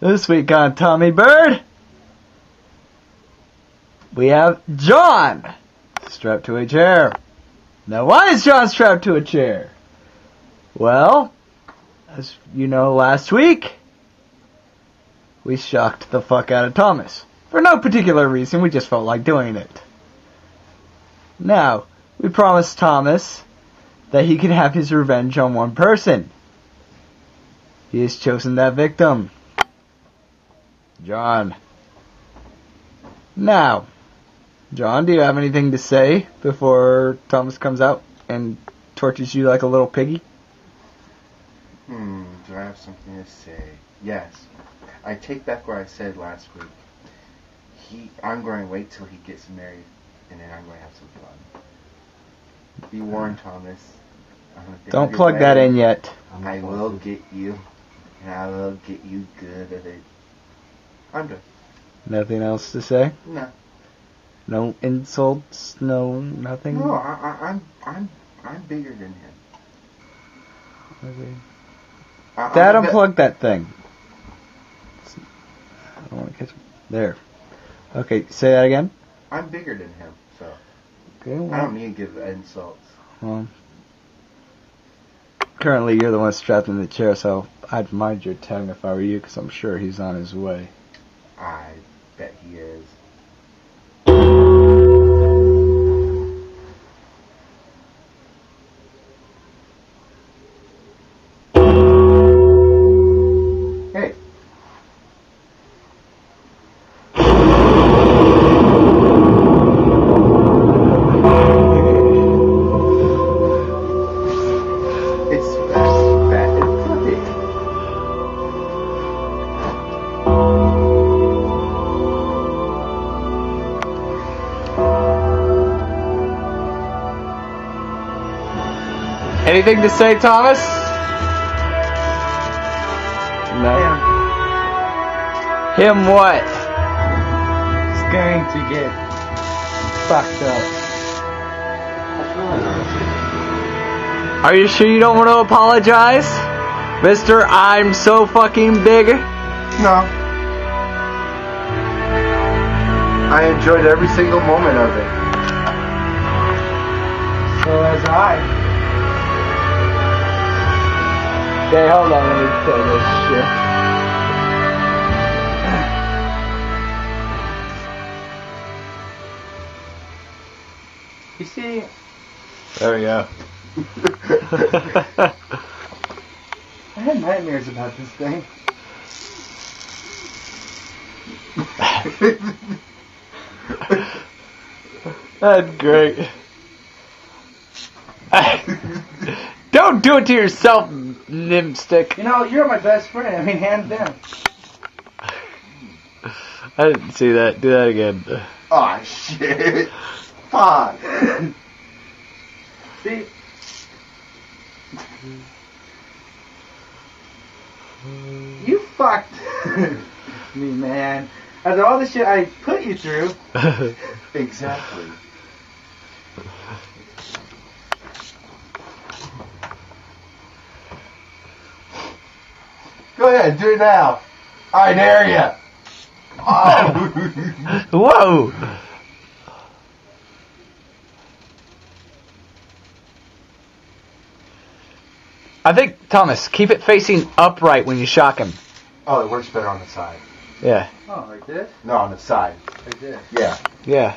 This week on Tommy Bird, we have John strapped to a chair. Now, why is John strapped to a chair? Well, as you know, last week, we shocked the fuck out of Thomas. For no particular reason, we just felt like doing it. Now, we promised Thomas that he could have his revenge on one person. He has chosen that victim. John. Now, John, do you have anything to say before Thomas comes out and tortures you like a little piggy? Do I have something to say? Yes. I take back what I said last week. I'm going to wait till he gets married, and then I'm going to have some fun. Be warned, Thomas. Don't plug that in yet. I will get you, and I will get you good at it. I'm done. Nothing else to say? No. No insults? No nothing? No, I'm bigger than him. Okay. Dad, unplug that thing. I don't want to catch... There. Okay, say that again? I'm bigger than him, so... Okay, well, I don't need to give insults. Well... Currently, you're the one strapped in the chair, so I'd mind your tongue if I were you, because I'm sure he's on his way. I bet he is. Hey. It's fat and fluffy. Anything to say, Thomas? No. Him what? He's going to get fucked up. Are you sure you don't want to apologize? Mr. I'm so fucking big? No. I enjoyed every single moment of it. So as I. Okay, hold on, let me play this shit. You see, There we go. I had nightmares about this thing. That's great. Don't do it to yourself, Nimstick. You know, you're my best friend. I mean, hands down. I didn't see that. Do that again. Aw, shit. Fuck. See? You fucked me, man. After all the shit I put you through. Exactly. Go ahead, do it now. I dare ya. Oh. Whoa! I think, Thomas, keep it facing upright when you shock him. Oh, it works better on the side. Yeah. Oh, like this? No, on the side. Like this. Yeah. Yeah.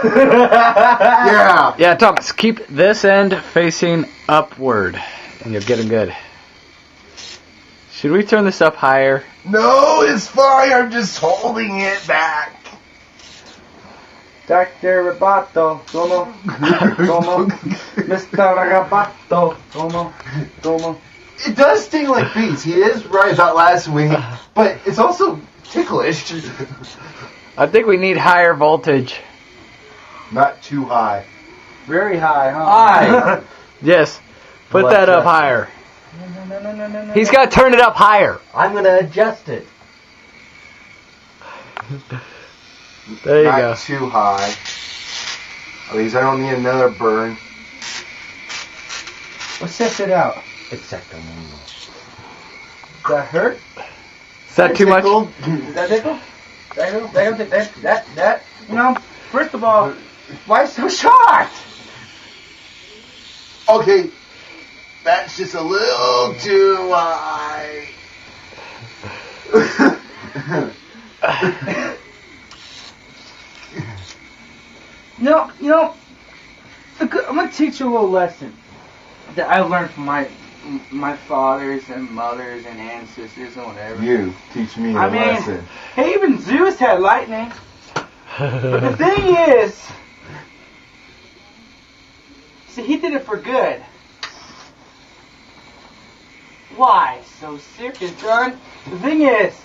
Yeah. Yeah, Thomas, keep this end facing upward, and you'll get him good. Should we turn this up higher? No, it's fine. I'm just holding it back. Dr. Roboto, como, Mr. Roboto, como. It does sting like bees. He is right about last week, but it's also ticklish. I think we need higher voltage. Not too high. Very high, huh? High. Yes, put that up higher. No. He's got to turn it up higher. I'm going to adjust it. There you Not go. too high. At least I don't need another burn. Let's test it out. Exactly. Does that hurt? Is that too much? Is that tickle? That, you know, first of all, why so short? Okay, that's just a little too high. You know, I'm gonna teach you a little lesson that I learned from my fathers and mothers and ancestors and whatever. You teach me a lesson. Hey, even Zeus had lightning. But the thing is, see, he did it for good. Why so serious, son? The thing is,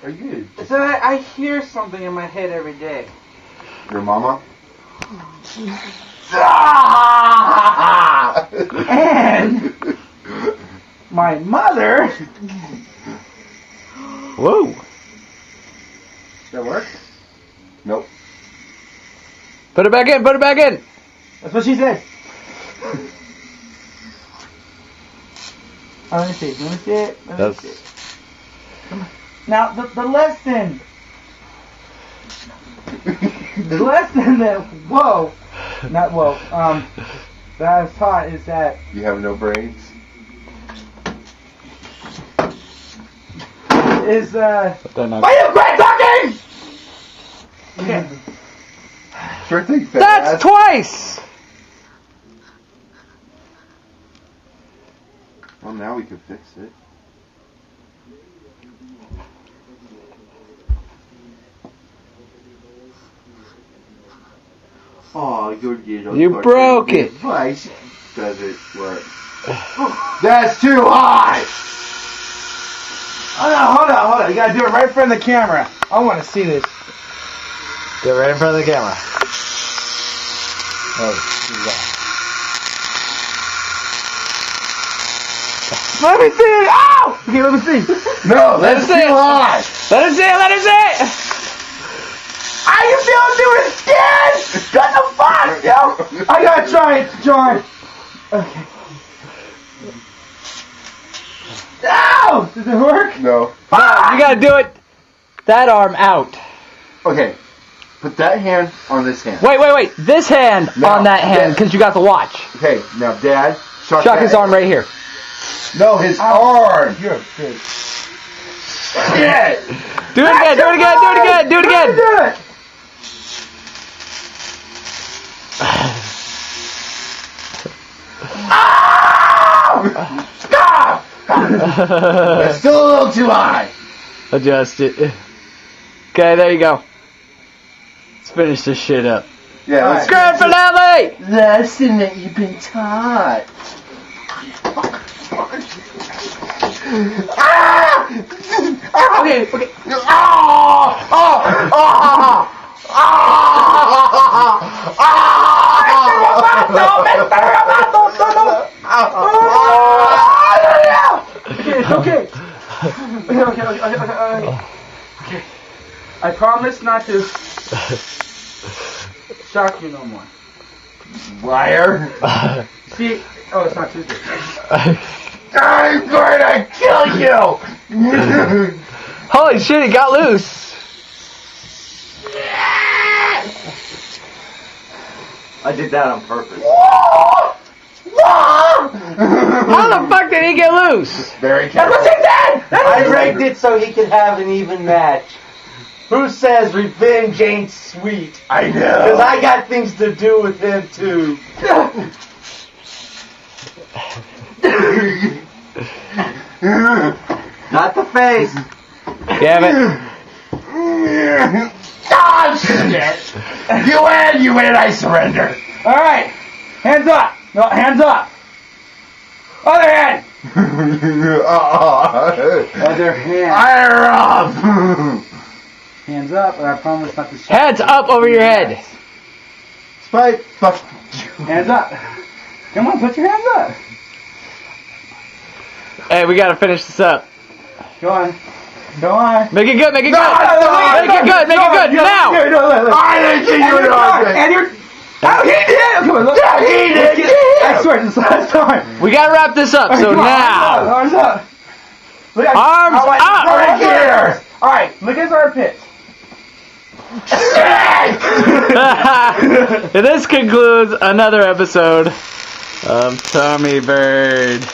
Are you? so I hear something in my head every day. Your mama? And my mother. Whoa. That work? Nope. Put it back in. Put it back in. That's what she said. Oh, let me see. Let me see it. Let me see it. Come on. Now, the lesson. The lesson that, that I was taught is that. You have no brains? Why you quit talking? Okay. Sure thing, fat That's ass. twice. Well, now we can fix it. Oh, your little You broke it. device doesn't work. That's too high! Hold on. You gotta do it right in front of the camera. I want to see this. Get right in front of the camera. Oh, Let me see it. Ow! Okay, let me see. No, Let that's us too see it. high! let us see it. Let us see it. Are you feeling too scared? What the fuck, yo? I gotta try it, John. Okay. Ow! Does it work? No. No, you gotta do it. That arm out. Okay, put that hand on this hand. Wait. This hand No, on that hand because you got the watch. Okay, now Dad, Chuck his arm right here. No, his arm! You're good. Shit! Do it again. Do it again. Do it again. Do it again. Do it. Stop! It's still a little too high. Adjust it. Okay, there you go. Let's finish this shit up. Yeah, let's Grand finale! lesson that you've been taught. Okay. Okay. I promise not to shock you no more. Liar. See? Oh, it's not Tuesday. I'm going to kill you! Holy shit, it got loose. I did that on purpose. How the fuck did he get loose? Very careful. I rigged it so he could have an even match. Who says revenge ain't sweet? I know. Because I got things to do with him too. Not the face. Damn it. Oh, shit. You win, I surrender. Alright. Hands up. No, hands up. Other hand. Other hand. Fire up. Hands up, and I promise not to shout. Heads up over your head. Spike. Fuck you. Hands up. Come on, put your hands up. Hey, we gotta finish this up. Go on. Go on. Make it good, make it good. No, Make it good, make it good. Now! I didn't think you were doing it. And you're Oh, he did! Come on, look. Yeah, he did! I swear, this is the last time. We gotta wrap this up. So Come on, now, arms up. Look at arms up. Right here! Alright, look at his armpits. This concludes another episode of Tommy Bird.